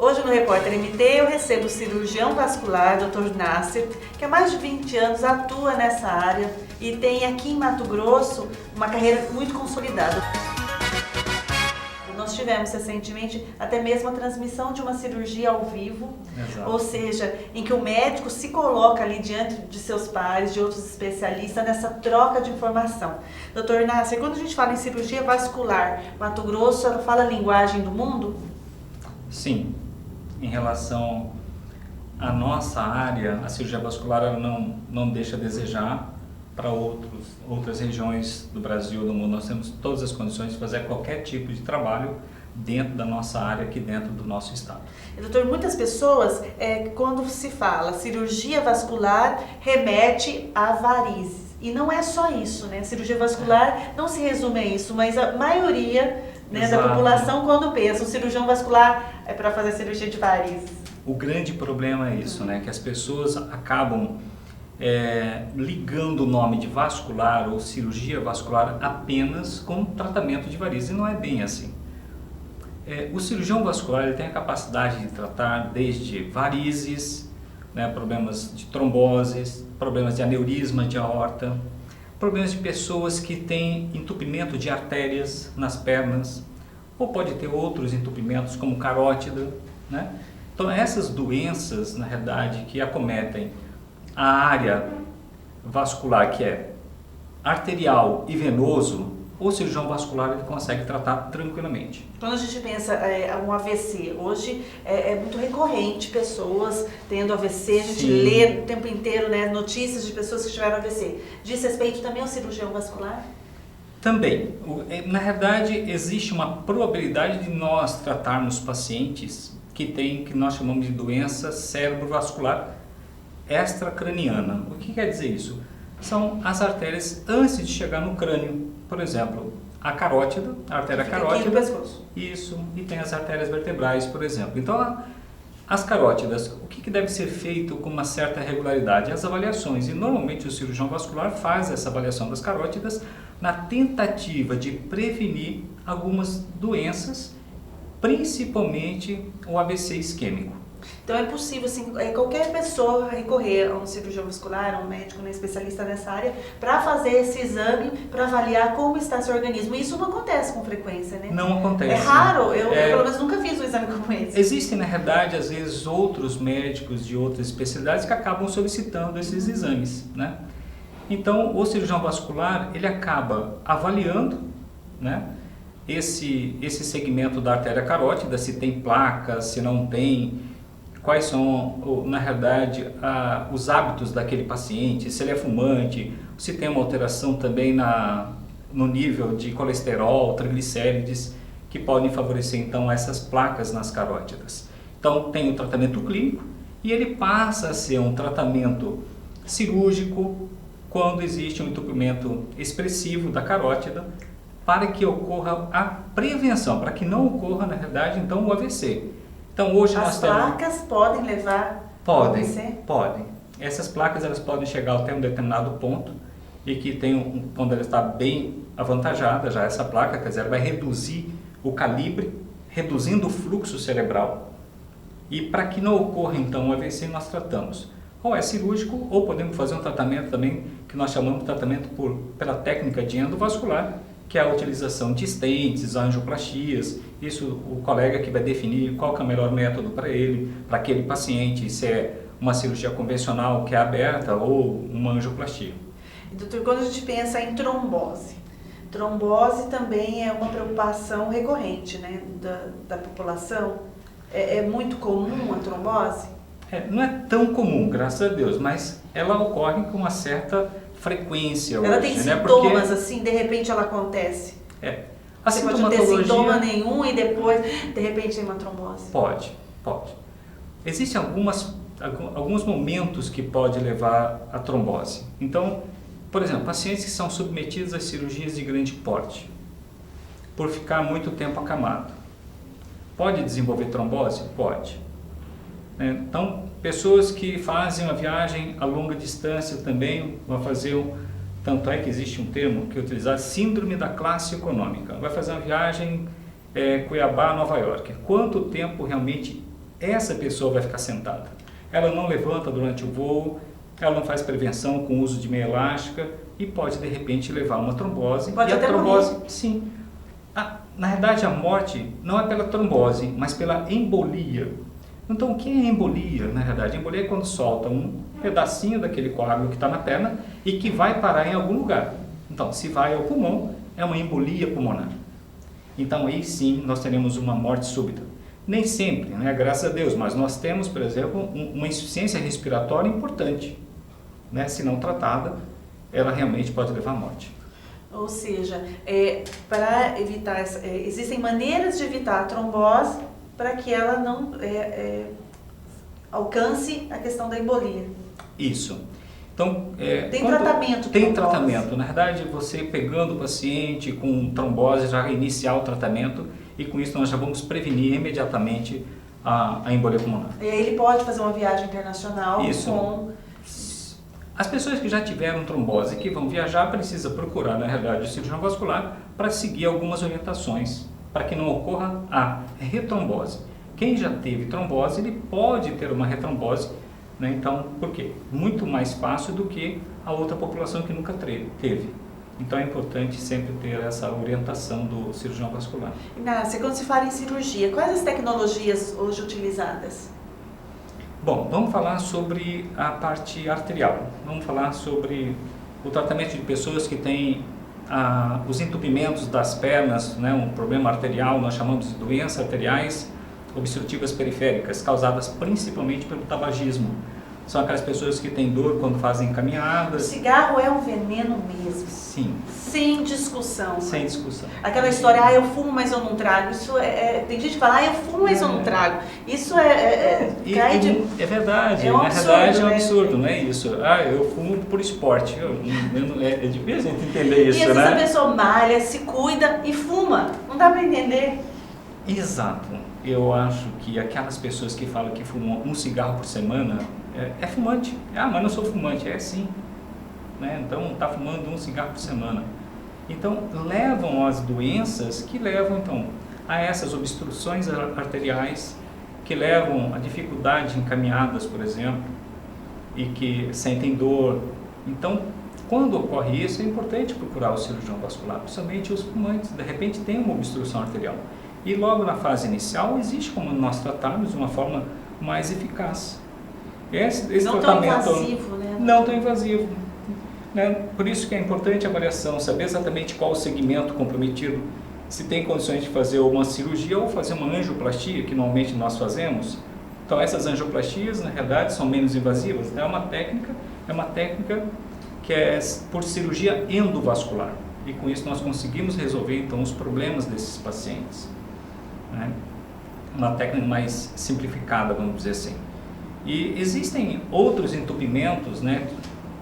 Hoje no Repórter MT eu recebo o cirurgião vascular, Dr. Nasser, que há mais de 20 anos atua nessa área e tem aqui em Mato Grosso uma carreira muito consolidada. Nós tivemos recentemente até mesmo a transmissão de uma cirurgia ao vivo, Exato. Ou seja, em que o médico se coloca ali diante de seus pares, de outros especialistas, nessa troca de informação. Dr. Nasser, quando a gente fala em cirurgia vascular, Mato Grosso, ela fala a linguagem do mundo? Sim, em relação à nossa área, a cirurgia vascular ela não deixa a desejar para outras regiões do Brasil, do mundo. Nós temos todas as condições de fazer qualquer tipo de trabalho dentro da nossa área, aqui dentro do nosso estado. Doutor, muitas pessoas, quando se fala cirurgia vascular, remete a varizes. E não é só isso, né? Cirurgia vascular não se resume a isso, mas a maioria, né, da população, quando pensa, o cirurgião vascular é para fazer cirurgia de varizes. O grande problema é isso, né? Que as pessoas acabam ligando o nome de vascular ou cirurgia vascular apenas com tratamento de varizes, e não é bem assim. O cirurgião vascular ele tem a capacidade de tratar desde varizes, né, problemas de tromboses, problemas de aneurisma de aorta, problemas de pessoas que têm entupimento de artérias nas pernas, ou pode ter outros entupimentos como carótida, né? Então essas doenças, na realidade, que acometem a área vascular, que é arterial e venoso, o cirurgião vascular ele consegue tratar tranquilamente. Quando a gente pensa um AVC, hoje é muito recorrente pessoas tendo AVC, a gente Sim. lê o tempo inteiro, né, notícias de pessoas que tiveram AVC. Diz respeito também ao cirurgião vascular? Também. Na verdade, existe uma probabilidade de nós tratarmos pacientes que nós chamamos de doença cerebrovascular extracraniana. O que quer dizer isso? São as artérias antes de chegar no crânio. Por exemplo, a carótida, a artéria carótida. Aqui no pescoço. Isso, e tem as artérias vertebrais, por exemplo. Então, as carótidas, o que deve ser feito com uma certa regularidade? As avaliações, e normalmente o cirurgião vascular faz essa avaliação das carótidas na tentativa de prevenir algumas doenças, principalmente o AVC isquêmico. Então é possível, assim, qualquer pessoa recorrer a um cirurgião vascular, a um médico, especialista nessa área, para fazer esse exame, para avaliar como está seu organismo. E isso não acontece com frequência, né? Não acontece. É raro, eu pelo menos nunca fiz um exame como esse. Existem, na realidade, às vezes, outros médicos de outras especialidades que acabam solicitando esses exames, né? Então, o cirurgião vascular, ele acaba avaliando, né, esse segmento da artéria carótida, se tem placas, se não tem, quais são, na realidade, os hábitos daquele paciente, se ele é fumante, se tem uma alteração também no nível de colesterol, triglicérides, que podem favorecer então essas placas nas carótidas. Então tem o tratamento clínico e ele passa a ser um tratamento cirúrgico quando existe um entupimento expressivo da carótida, para que ocorra a prevenção, para que não ocorra, na realidade, então o AVC. Então hoje As placas podem levar ao AVC? Podem. Essas placas elas podem chegar até um determinado ponto e que quando ela está bem avantajada, já essa placa, quer dizer, ela vai reduzir o calibre, reduzindo o fluxo cerebral. E para que não ocorra então o AVC, nós tratamos. Ou é cirúrgico, ou podemos fazer um tratamento também que nós chamamos de tratamento pela técnica de endovascular, que é a utilização de stents, angioplastias. Isso o colega que vai definir qual que é o melhor método para ele, para aquele paciente, se é uma cirurgia convencional que é aberta ou uma angioplastia. Doutor, quando a gente pensa em trombose também é uma preocupação recorrente, né, da população. É muito comum a trombose? Não é tão comum, graças a Deus, mas ela ocorre com uma certa frequência ela hoje, tem né? sintomas, Porque, assim, de repente ela acontece? A Você sintomatologia... pode ter sintoma nenhum e depois, de repente, tem uma trombose? Pode. Existem alguns momentos que pode levar à trombose. Então, por exemplo, pacientes que são submetidos a cirurgias de grande porte, por ficar muito tempo acamado. Pode desenvolver trombose? Pode. Então, pessoas que fazem uma viagem a longa distância também vão fazer, tanto é que existe um termo que é utilizado, síndrome da classe econômica. Vai fazer uma viagem Cuiabá, Nova York. Quanto tempo realmente essa pessoa vai ficar sentada. Ela não levanta durante o voo, ela não faz prevenção com o uso de meia elástica e pode, de repente, levar uma trombose. Pode e até a trombose, morrer. sim. Na verdade, a morte não é pela trombose, mas pela embolia. Então, o que é embolia? Na verdade, embolia é quando solta um pedacinho daquele coágulo que está na perna e que vai parar em algum lugar. Então, se vai ao pulmão, é uma embolia pulmonar. Então, aí sim, nós teremos uma morte súbita. Nem sempre, né? Graças a Deus, mas nós temos, por exemplo, uma insuficiência respiratória importante, né? Se não tratada, ela realmente pode levar à morte. Ou seja, para evitar, existem maneiras de evitar a trombose para que ela não alcance a questão da embolia. Isso. Então, tem tratamento? Tem tratamento. Na verdade, você pegando o paciente com trombose, já iniciar o tratamento e com isso nós já vamos prevenir imediatamente a embolia pulmonar. E aí ele pode fazer uma viagem internacional com... As pessoas que já tiveram trombose que vão viajar precisam procurar, na realidade, o cirurgião vascular para seguir algumas orientações para que não ocorra a retrombose. Quem já teve trombose, ele pode ter uma retrombose, né? Então, por quê? Muito mais fácil do que a outra população que nunca teve. Então é importante sempre ter essa orientação do cirurgião vascular. Inácia, quando se fala em cirurgia, quais as tecnologias hoje utilizadas? Bom, vamos falar sobre a parte arterial. Vamos falar sobre o tratamento de pessoas que têm os entupimentos das pernas, né, um problema arterial, nós chamamos de doenças arteriais obstrutivas periféricas, causadas principalmente pelo tabagismo. São aquelas pessoas que têm dor quando fazem caminhadas. O cigarro é um veneno mesmo. Sim. Sem discussão. Sem discussão. Aquela história, eu fumo, mas eu não trago. Isso tem gente que fala, eu fumo, mas eu não trago. Isso é verdade. É um na verdade é um né? absurdo, não é isso. Eu fumo por esporte. É difícil a gente entender isso, e às né? vezes a pessoa malha, se cuida e fuma. Não dá para entender. Exato. Eu acho que aquelas pessoas que falam que fumam um cigarro por semana é fumante. Mas não sou fumante. É sim. Né? Então, está fumando um cigarro por semana. Então, levam às doenças que levam, então, a essas obstruções arteriais, que levam a dificuldade em caminhadas, por exemplo, e que sentem dor. Então, quando ocorre isso, é importante procurar o cirurgião vascular, principalmente os fumantes. De repente, tem uma obstrução arterial. E logo na fase inicial, existe como nós tratarmos de uma forma mais eficaz. Esse não tratamento tão invasivo, né? Não tão invasivo. Né? Por isso que é importante a avaliação, saber exatamente qual o segmento comprometido, se tem condições de fazer uma cirurgia ou fazer uma angioplastia, que normalmente nós fazemos. Então essas angioplastias, na realidade, são menos invasivas. Então, é uma técnica que é por cirurgia endovascular. E com isso nós conseguimos resolver então os problemas desses pacientes. Né? Uma técnica mais simplificada, vamos dizer assim. E existem outros entupimentos, né,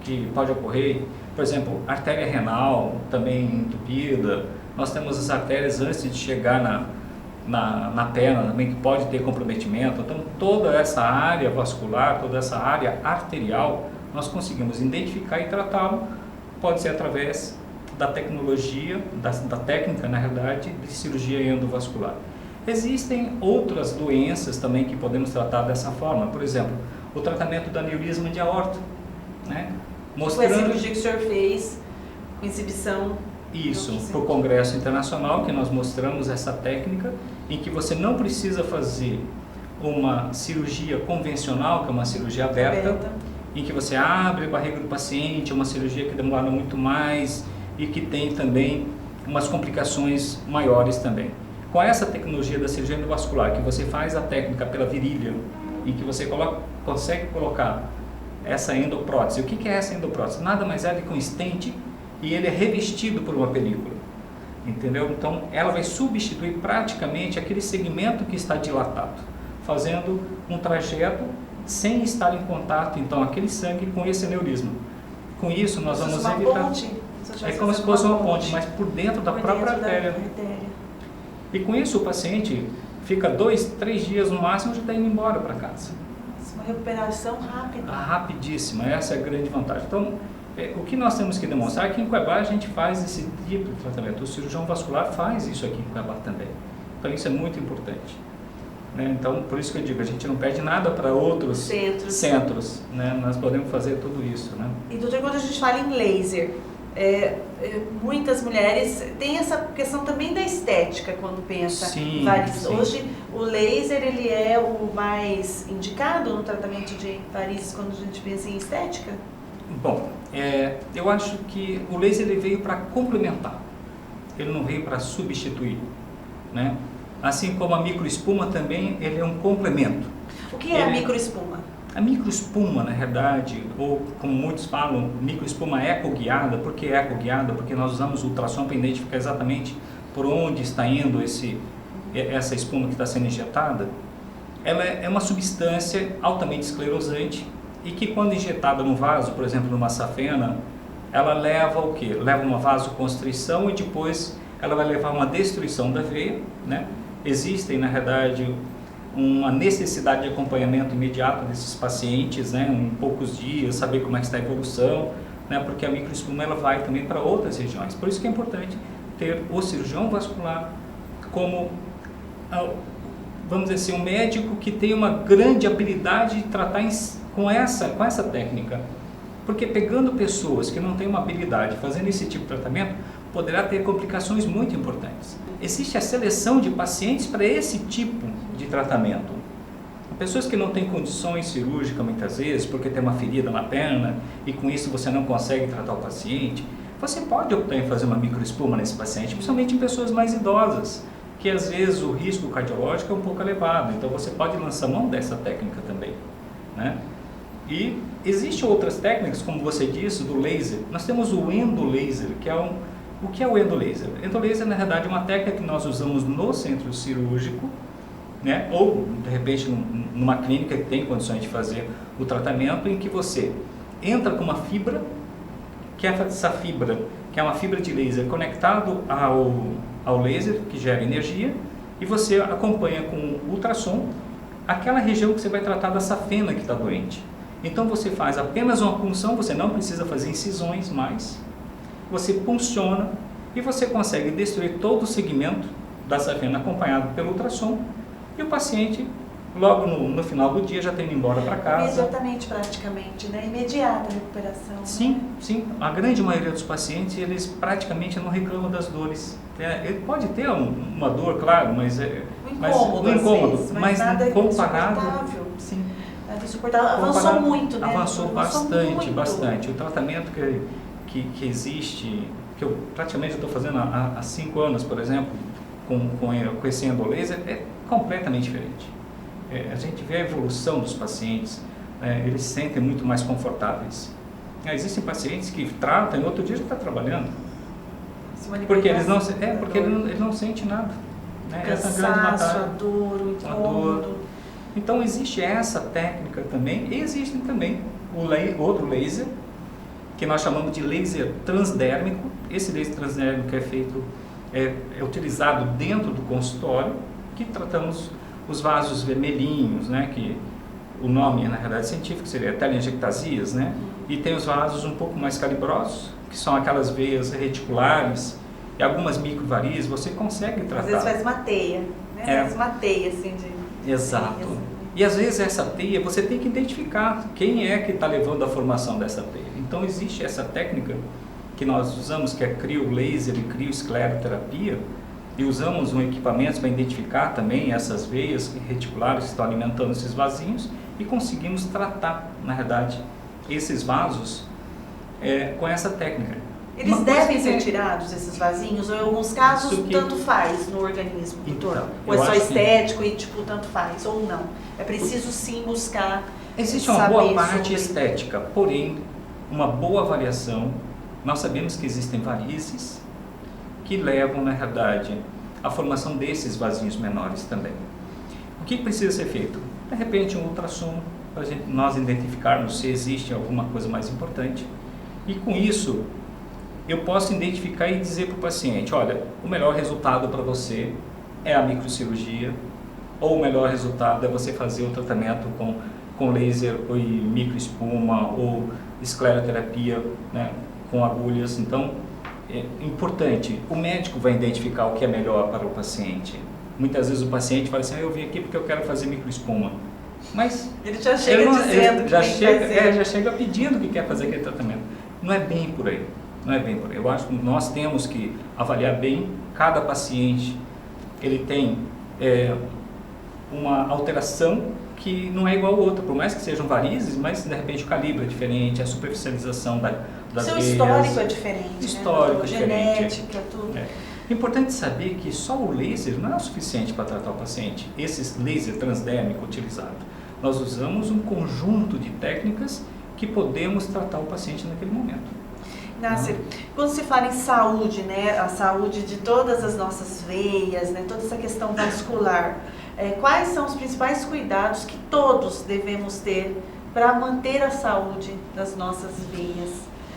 que pode ocorrer, por exemplo, artéria renal também entupida. Nós temos as artérias antes de chegar na perna também que pode ter comprometimento. Então toda essa área vascular, toda essa área arterial, nós conseguimos identificar e tratá-lo, pode ser através da tecnologia, da técnica, na realidade, de cirurgia endovascular. Existem outras doenças também que podemos tratar dessa forma, por exemplo, o tratamento do aneurisma de aorta, né? Mostrando... Foi a cirurgia que o senhor fez com exibição. Isso, para o Congresso Internacional, que nós mostramos essa técnica, em que você não precisa fazer uma cirurgia convencional, que é uma cirurgia aberta, em que você abre a barriga do paciente, é uma cirurgia que demora muito mais e que tem também umas complicações maiores também. Com essa tecnologia da cirurgia endovascular, que você faz a técnica pela virilha, em que você consegue colocar essa endoprótese. O que é essa endoprótese? Nada mais é do que um stent e ele é revestido por uma película. Entendeu? Então, ela vai substituir praticamente aquele segmento que está dilatado, fazendo um trajeto sem estar em contato, então, aquele sangue com esse aneurisma. Com isso, nós vamos evitar... É como se fosse uma ponte, mas por dentro da própria artéria. E com isso, o paciente fica 2, 3 dias no máximo e já está indo embora para casa. Uma recuperação rápida. Rapidíssima, essa é a grande vantagem. Então, o que nós temos que demonstrar é que em Cuiabá a gente faz esse tipo de tratamento. O cirurgião vascular faz isso aqui em Cuiabá também. Então, isso é muito importante. né? Então, por isso que eu digo, a gente não perde nada para outros centros, né? Nós podemos fazer tudo isso, né? E doutor, quando a gente fala em laser, muitas mulheres têm essa questão também da estética quando pensa em varizes. Sim. Hoje o laser ele é o mais indicado no tratamento de varizes quando a gente pensa em estética? Bom, eu acho que o laser ele veio para complementar, ele não veio para substituir, né? Assim como a microespuma também, ele é um complemento. O que é a microespuma? A microespuma, na verdade, ou como muitos falam, microespuma ecoguiada. Por que ecoguiada? Porque nós usamos o ultrassom para identificar exatamente por onde está indo essa espuma que está sendo injetada. Ela é uma substância altamente esclerosante e que quando injetada no vaso, por exemplo, numa safena, ela leva o quê? Leva uma vasoconstrição e depois ela vai levar uma destruição da veia, né? Existem, na verdade, uma necessidade de acompanhamento imediato desses pacientes, né? Em poucos dias, saber como é que está a evolução, né? Porque a microespuma ela vai também para outras regiões. Por isso que é importante ter o cirurgião vascular como, vamos dizer assim, um médico que tem uma grande habilidade de tratar com essa técnica. Porque pegando pessoas que não têm uma habilidade fazendo esse tipo de tratamento, poderá ter complicações muito importantes. Existe a seleção de pacientes para esse tipo de tratamento. Pessoas que não têm condições cirúrgicas muitas vezes, porque tem uma ferida na perna e com isso você não consegue tratar o paciente, você pode optar em fazer uma microespuma nesse paciente, principalmente em pessoas mais idosas, que às vezes o risco cardiológico é um pouco elevado, então você pode lançar mão dessa técnica também, né? E existem outras técnicas, como você disse, do laser. Nós temos o endolaser, que é o que é o endolaser? Endolaser, na verdade, é uma técnica que nós usamos no centro cirúrgico, né? Ou, de repente, numa clínica que tem condições de fazer o tratamento, em que você entra com uma fibra, que essa fibra, que é uma fibra de laser conectado ao laser, que gera energia, e você acompanha com ultrassom aquela região que você vai tratar da safena que está doente. Então você faz apenas uma punção, você não precisa fazer incisões mais, você punciona e você consegue destruir todo o segmento da safena acompanhado pelo ultrassom e o paciente, logo no final do dia, já está indo embora para casa. Imediatamente, praticamente, né? Imediata a recuperação. Sim, né? sim. A grande maioria dos pacientes, eles praticamente não reclamam das dores. Ele pode ter uma dor, claro, mas um incômodo, mas nada comparado. Sim. Nada insuportável. Avançou muito, né? Avançou bastante. O tratamento que existe, que eu praticamente estou fazendo há 5 anos, por exemplo, com esse endolaser, é completamente diferente. A gente vê a evolução dos pacientes, eles se sentem muito mais confortáveis. Existem pacientes que tratam e outro dia já está trabalhando. Porque eles não sentem nada. Né? Cansaço, a dor, o incômodo. Então existe essa técnica também, e existe também outro laser, que nós chamamos de laser transdérmico. Esse laser transdérmico é utilizado dentro do consultório, que tratamos os vasos vermelhinhos, né, que o nome na realidade científico seria telangiectasias, né, e tem os vasos um pouco mais calibrosos, que são aquelas veias reticulares e algumas microvarizes, você consegue tratar. Às vezes faz uma teia, né? Faz uma teia assim de... Exato. E às vezes essa teia, você tem que identificar quem é que está levando a formação dessa teia. Então existe essa técnica que nós usamos, que é criolaser e crioscleroterapia, e usamos um equipamento para identificar também essas veias reticulares que estão alimentando esses vasinhos e conseguimos tratar, na verdade, esses vasos com essa técnica. Eles devem ser tirados, esses vasinhos, ou em alguns casos tanto faz no organismo, doutor? Então, ou é só estético e tanto faz, ou não? É preciso sim buscar. Existe uma boa parte estética, porém, uma boa avaliação. Nós sabemos que existem varizes que levam, na verdade, à formação desses vasinhos menores também. O que precisa ser feito? De repente, um ultrassom, para nós identificarmos se existe alguma coisa mais importante. E com isso, eu posso identificar e dizer para o paciente, olha, o melhor resultado para você é a microcirurgia, ou o melhor resultado é você fazer o tratamento com laser ou microespuma ou escleroterapia, né, com agulhas. Então, é importante, o médico vai identificar o que é melhor para o paciente. Muitas vezes o paciente fala assim, eu vim aqui porque eu quero fazer microespuma. Mas ele já chega dizendo já chega pedindo que quer fazer aquele tratamento. Não é bem por aí. Não é bem por aí. Eu acho que nós temos que avaliar bem cada paciente. Ele tem uma alteração que não é igual ao outro, por mais que sejam varizes, mas de repente o calibre é diferente, a superficialização das veias. Seu histórico é diferente, histórico né? Genética, tudo. É importante saber que só o laser não é o suficiente para tratar o paciente. Esse laser transdérmico utilizado, nós usamos um conjunto de técnicas que podemos tratar o paciente naquele momento. Nasser, quando se fala em saúde, né, a saúde de todas as nossas veias, né, toda essa questão vascular, quais são os principais cuidados que todos devemos ter para manter a saúde das nossas veias?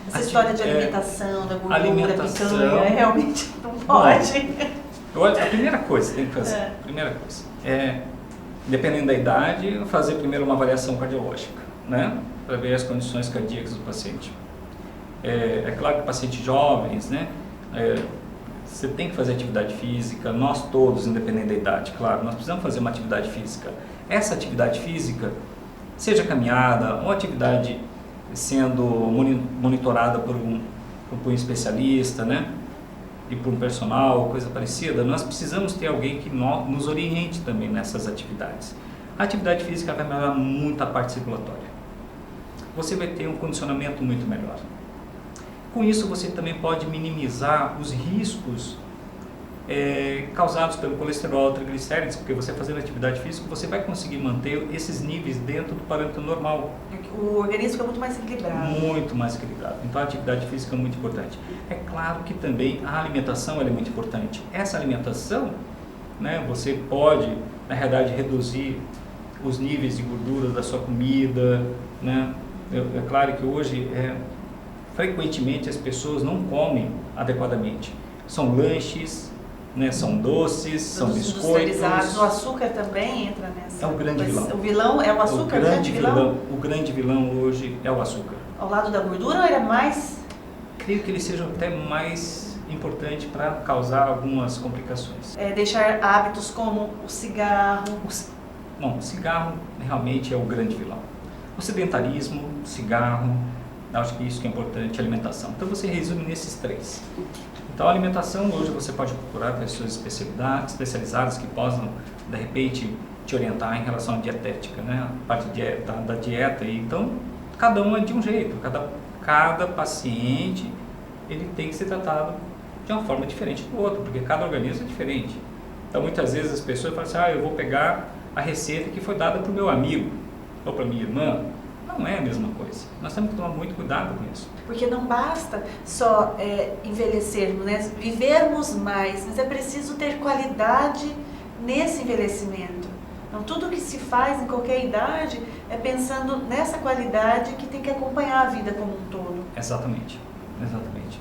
Essa história de alimentação, da gordura, picanha, realmente não pode. Bom, a primeira coisa que tem que fazer, dependendo da idade, fazer primeiro uma avaliação cardiológica, né, para ver as condições cardíacas do paciente. É claro que pacientes jovens, né, você tem que fazer atividade física, nós todos, independente da idade, claro, nós precisamos fazer uma atividade física. Essa atividade física, seja caminhada ou atividade sendo monitorada por um especialista, né, e por um personal, coisa parecida, nós precisamos ter alguém que nos oriente também nessas atividades. A atividade física vai melhorar muito a parte circulatória. Você vai ter um condicionamento muito melhor. Com isso, você também pode minimizar os riscos causados pelo colesterol, triglicérides, porque você fazendo atividade física, você vai conseguir manter esses níveis dentro do parâmetro normal. O organismo é muito mais equilibrado. Muito mais equilibrado. Então, a atividade física é muito importante. É claro que também a alimentação é muito importante. Essa alimentação, né, você pode, na realidade, reduzir os níveis de gordura da sua comida, né? É claro que hoje frequentemente as pessoas não comem adequadamente. São lanches, né, são doces, são biscoitos. O açúcar também entra nessa. É o grande vilão. O vilão é o açúcar? O grande vilão hoje é o açúcar. Ao lado da gordura ou era mais? Creio que ele seja até mais importante para causar algumas complicações. Deixar hábitos como o cigarro. Bom, o cigarro realmente é o grande vilão. O sedentarismo, o cigarro, acho que isso que é importante, a alimentação. Então você resume nesses três. Então a alimentação, hoje você pode procurar pessoas especializadas que possam, de repente, te orientar em relação à dietética, né? A parte da dieta. Então, cada um é de um jeito, cada paciente ele tem que ser tratado de uma forma diferente do outro, porque cada organismo é diferente. Então muitas vezes as pessoas falam assim, eu vou pegar a receita que foi dada para o meu amigo ou para minha irmã. Não é a mesma coisa. Nós temos que tomar muito cuidado com isso. Porque não basta só envelhecermos, né? Vivermos mais, mas é preciso ter qualidade nesse envelhecimento. Então, tudo que se faz em qualquer idade é pensando nessa qualidade que tem que acompanhar a vida como um todo. Exatamente, exatamente.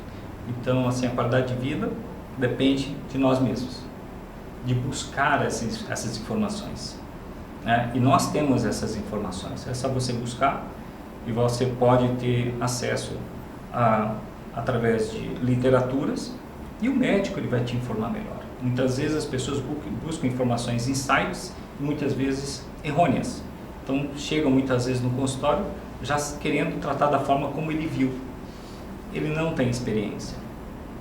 Então, assim, a qualidade de vida depende de nós mesmos, de buscar essas informações. E nós temos essas informações, é só você buscar e você pode ter acesso através de literaturas e o médico ele vai te informar melhor. Muitas vezes as pessoas buscam informações em sites e muitas vezes errôneas. Então chegam muitas vezes no consultório já querendo tratar da forma como ele viu. Ele não tem experiência,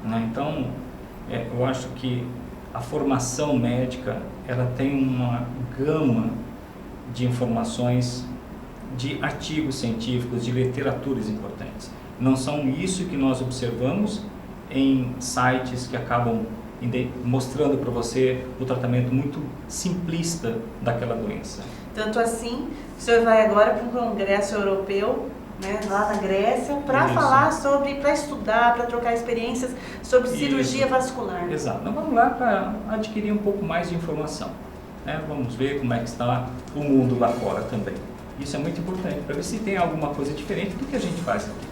né? Então eu acho que a formação médica ela tem uma gama de informações, de artigos científicos, de literaturas importantes. Não são isso que nós observamos em sites que acabam mostrando para você o tratamento muito simplista daquela doença. Tanto assim, o senhor vai agora para um congresso europeu, né, lá na Grécia, para falar sobre, para estudar, para trocar experiências sobre cirurgia vascular. Exato. Então vamos lá para adquirir um pouco mais de informação. Vamos ver como é que está o mundo lá fora também. Isso é muito importante, para ver se tem alguma coisa diferente do que a gente faz aqui.